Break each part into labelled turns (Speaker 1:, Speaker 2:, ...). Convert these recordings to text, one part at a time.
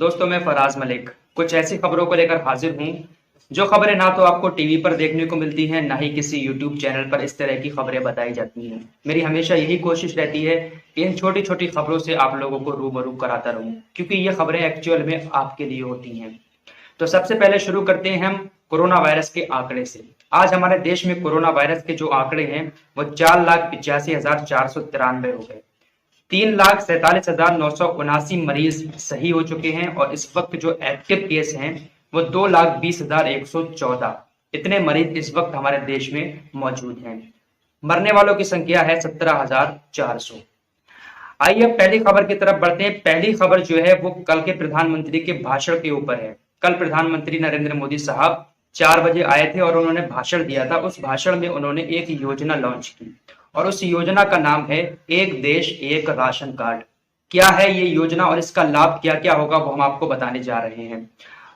Speaker 1: दोस्तों मैं फराज मलिक कुछ ऐसी खबरों को लेकर हाजिर हूँ जो खबरें ना तो आपको टीवी पर देखने को मिलती हैं ना ही किसी यूट्यूब चैनल पर इस तरह की खबरें बताई जाती हैं। मेरी हमेशा यही कोशिश रहती है कि इन छोटी छोटी खबरों से आप लोगों को रूबरू कराता रहूं, क्योंकि ये खबरें एक्चुअल में आपके लिए होती हैं। तो सबसे पहले शुरू करते हैं हम कोरोना वायरस के आंकड़े से। आज हमारे देश में कोरोना वायरस के जो आंकड़े हैं वो 4,85,493 हो गए। 3,47,979 मरीज सही हो चुके हैं और इस वक्त जो एक्टिव केस हैं वो 2,20,114। इतने मरीज इस वक्त हमारे देश में मौजूद हैं। मरने वालों की संख्या है 17,400। आइए अब पहली खबर की तरफ बढ़ते हैं। पहली खबर जो है वो कल के प्रधानमंत्री के भाषण के ऊपर है। कल प्रधानमंत्री नरेंद्र मोदी साहब 4 बजे आए थे और उन्होंने भाषण दिया था। उस भाषण में उन्होंने एक योजना लॉन्च की और उस योजना का नाम है एक देश एक राशन कार्ड। क्या है ये योजना और इसका लाभ क्या क्या होगा वो हम आपको बताने जा रहे हैं।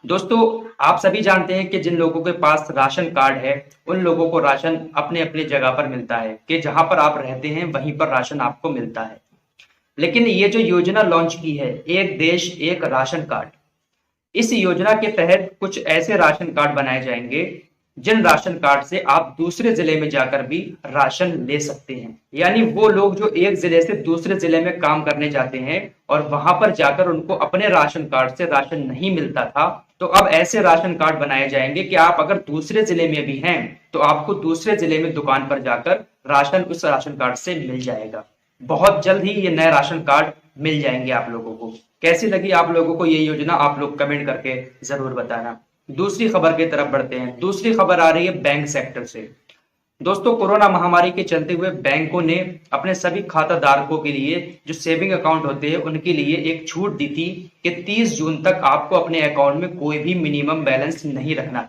Speaker 1: दोस्तों, आप सभी जानते हैं कि जिन लोगों के पास राशन कार्ड है उन लोगों को राशन अपने अपने जगह पर मिलता है, कि जहां पर आप रहते हैं वहीं पर राशन आपको मिलता है। लेकिन ये जो योजना लॉन्च की है एक देश एक राशन कार्ड, इस योजना के तहत कुछ ऐसे राशन कार्ड बनाए जाएंगे जिन राशन कार्ड से आप दूसरे जिले में जाकर भी राशन ले सकते हैं। यानी वो लोग जो एक जिले से दूसरे जिले में काम करने जाते हैं और वहां पर जाकर उनको अपने राशन कार्ड से राशन नहीं मिलता था, तो अब ऐसे राशन कार्ड बनाए जाएंगे कि आप अगर दूसरे जिले में भी हैं तो आपको दूसरे जिले में दुकान पर जाकर राशन उस राशन कार्ड से मिल जाएगा। बहुत जल्द ही ये नए राशन कार्ड मिल जाएंगे आप लोगों को। कैसी लगी आप लोगों को ये योजना, आप लोग कमेंट करके जरूर बताना। दूसरी खबर की तरफ बढ़ते हैं। दूसरी खबर आ रही है बैंक सेक्टर से। दोस्तों, कोरोना महामारी के चलते हुए बैंकों ने अपने सभी खाता-धारकों के लिए जो सेविंग अकाउंट होते हैं उनके लिए एक छूट दी थी कि 30 जून तक आपको अपने अकाउंट में कोई भी मिनिमम बैलेंस नहीं रखना।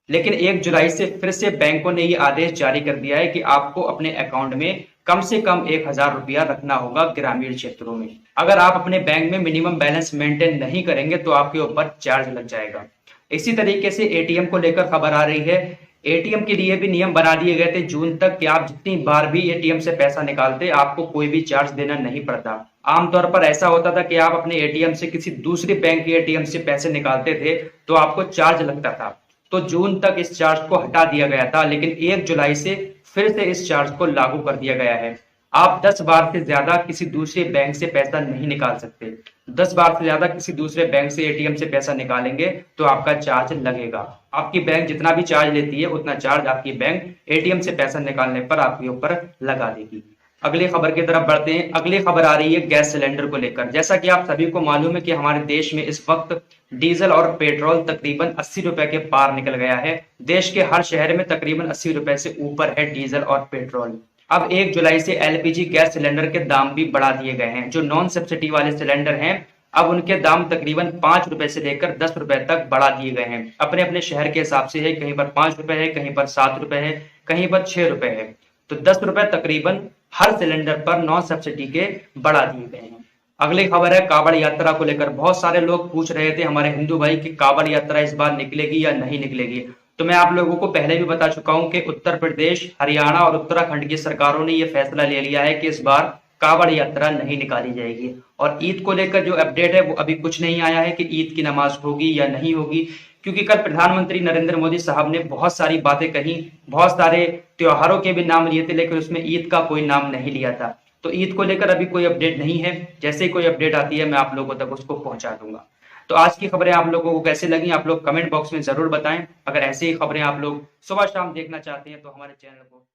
Speaker 1: लेकिन 1 जुलाई से फिर से बैंकों ने ये आदेश जारी कर दिया है कि आपको अपने अकाउंट में कम से कम 1,000 रुपया रखना होगा ग्रामीण क्षेत्रों में। अगर आप अपने बैंक में मिनिमम बैलेंस मेंटेन नहीं करेंगे तो आपके ऊपर चार्ज लग जाएगा। इसी तरीके से एटीएम को लेकर खबर आ रही है। एटीएम के लिए भी नियम बना दिए गए थे जून तक कि आप जितनी बार भी एटीएम से पैसा निकालते आपको कोई भी चार्ज देना नहीं पड़ता। आमतौर पर ऐसा होता था कि आप अपने एटीएम से किसी दूसरे बैंक के एटीएम से पैसे निकालते थे तो आपको चार्ज लगता था। तो जून तक इस चार्ज को हटा दिया गया था, लेकिन 1 जुलाई से फिर से इस चार्ज को लागू कर दिया गया है। आप 10 बार से ज्यादा किसी दूसरे बैंक से पैसा नहीं निकाल सकते। 10 बार से ज्यादा किसी दूसरे बैंक से एटीएम से पैसा निकालेंगे तो आपका चार्ज लगेगा। आपकी बैंक जितना भी चार्ज लेती है उतना चार्ज आपकी बैंक एटीएम से पैसा निकालने पर आपके ऊपर लगा देगी। अगली खबर की तरफ बढ़ते हैं। अगली खबर आ रही है गैस सिलेंडर को लेकर। जैसा कि आप सभी को मालूम है कि हमारे देश में इस वक्त डीजल और पेट्रोल तकरीबन 80 रुपए के पार निकल गया है। देश के हर शहर में तकरीबन 80 रुपए से ऊपर है डीजल और पेट्रोल। अब 1 जुलाई से एलपीजी गैस सिलेंडर के दाम भी बढ़ा दिए गए हैं। जो नॉन सब्सिडी वाले सिलेंडर हैं अब उनके दाम तकरीबन 5 रुपए से लेकर 10 रुपए तक बढ़ा दिए गए हैं। अपने अपने शहर के हिसाब से है, कहीं पर 5 रुपए है, कहीं पर 7 रुपए है, कहीं पर 6 रुपए है। तो 10 रुपए तकरीबन हर सिलेंडर पर नॉन सब्सिडी के बढ़ा दिए गए हैं। अगली खबर है कांवड़ यात्रा को लेकर। बहुत सारे लोग पूछ रहे थे हमारे हिंदू भाई कि कांवड़ यात्रा इस बार निकलेगी या नहीं निकलेगी। तो मैं आप लोगों को पहले भी बता चुका हूं कि उत्तर प्रदेश, हरियाणा और उत्तराखंड की सरकारों ने यह फैसला ले लिया है कि इस बार कांवड़ यात्रा नहीं निकाली जाएगी। और ईद को लेकर जो अपडेट है वो अभी कुछ नहीं आया है कि ईद की नमाज होगी या नहीं होगी, क्योंकि कल प्रधानमंत्री नरेंद्र मोदी साहब ने बहुत सारी बातें कही, बहुत सारे त्योहारों के भी नाम लिए थे, लेकिन उसमें ईद का कोई नाम नहीं लिया था। तो ईद को लेकर अभी कोई अपडेट नहीं है। जैसे ही कोई अपडेट आती है मैं आप लोगों तक उसको पहुंचा दूंगा। तो आज की खबरें आप लोगों को कैसे लगी आप लोग कमेंट बॉक्स में जरूर बताएं। अगर ऐसी ही खबरें आप लोग सुबह शाम देखना चाहते हैं तो हमारे चैनल को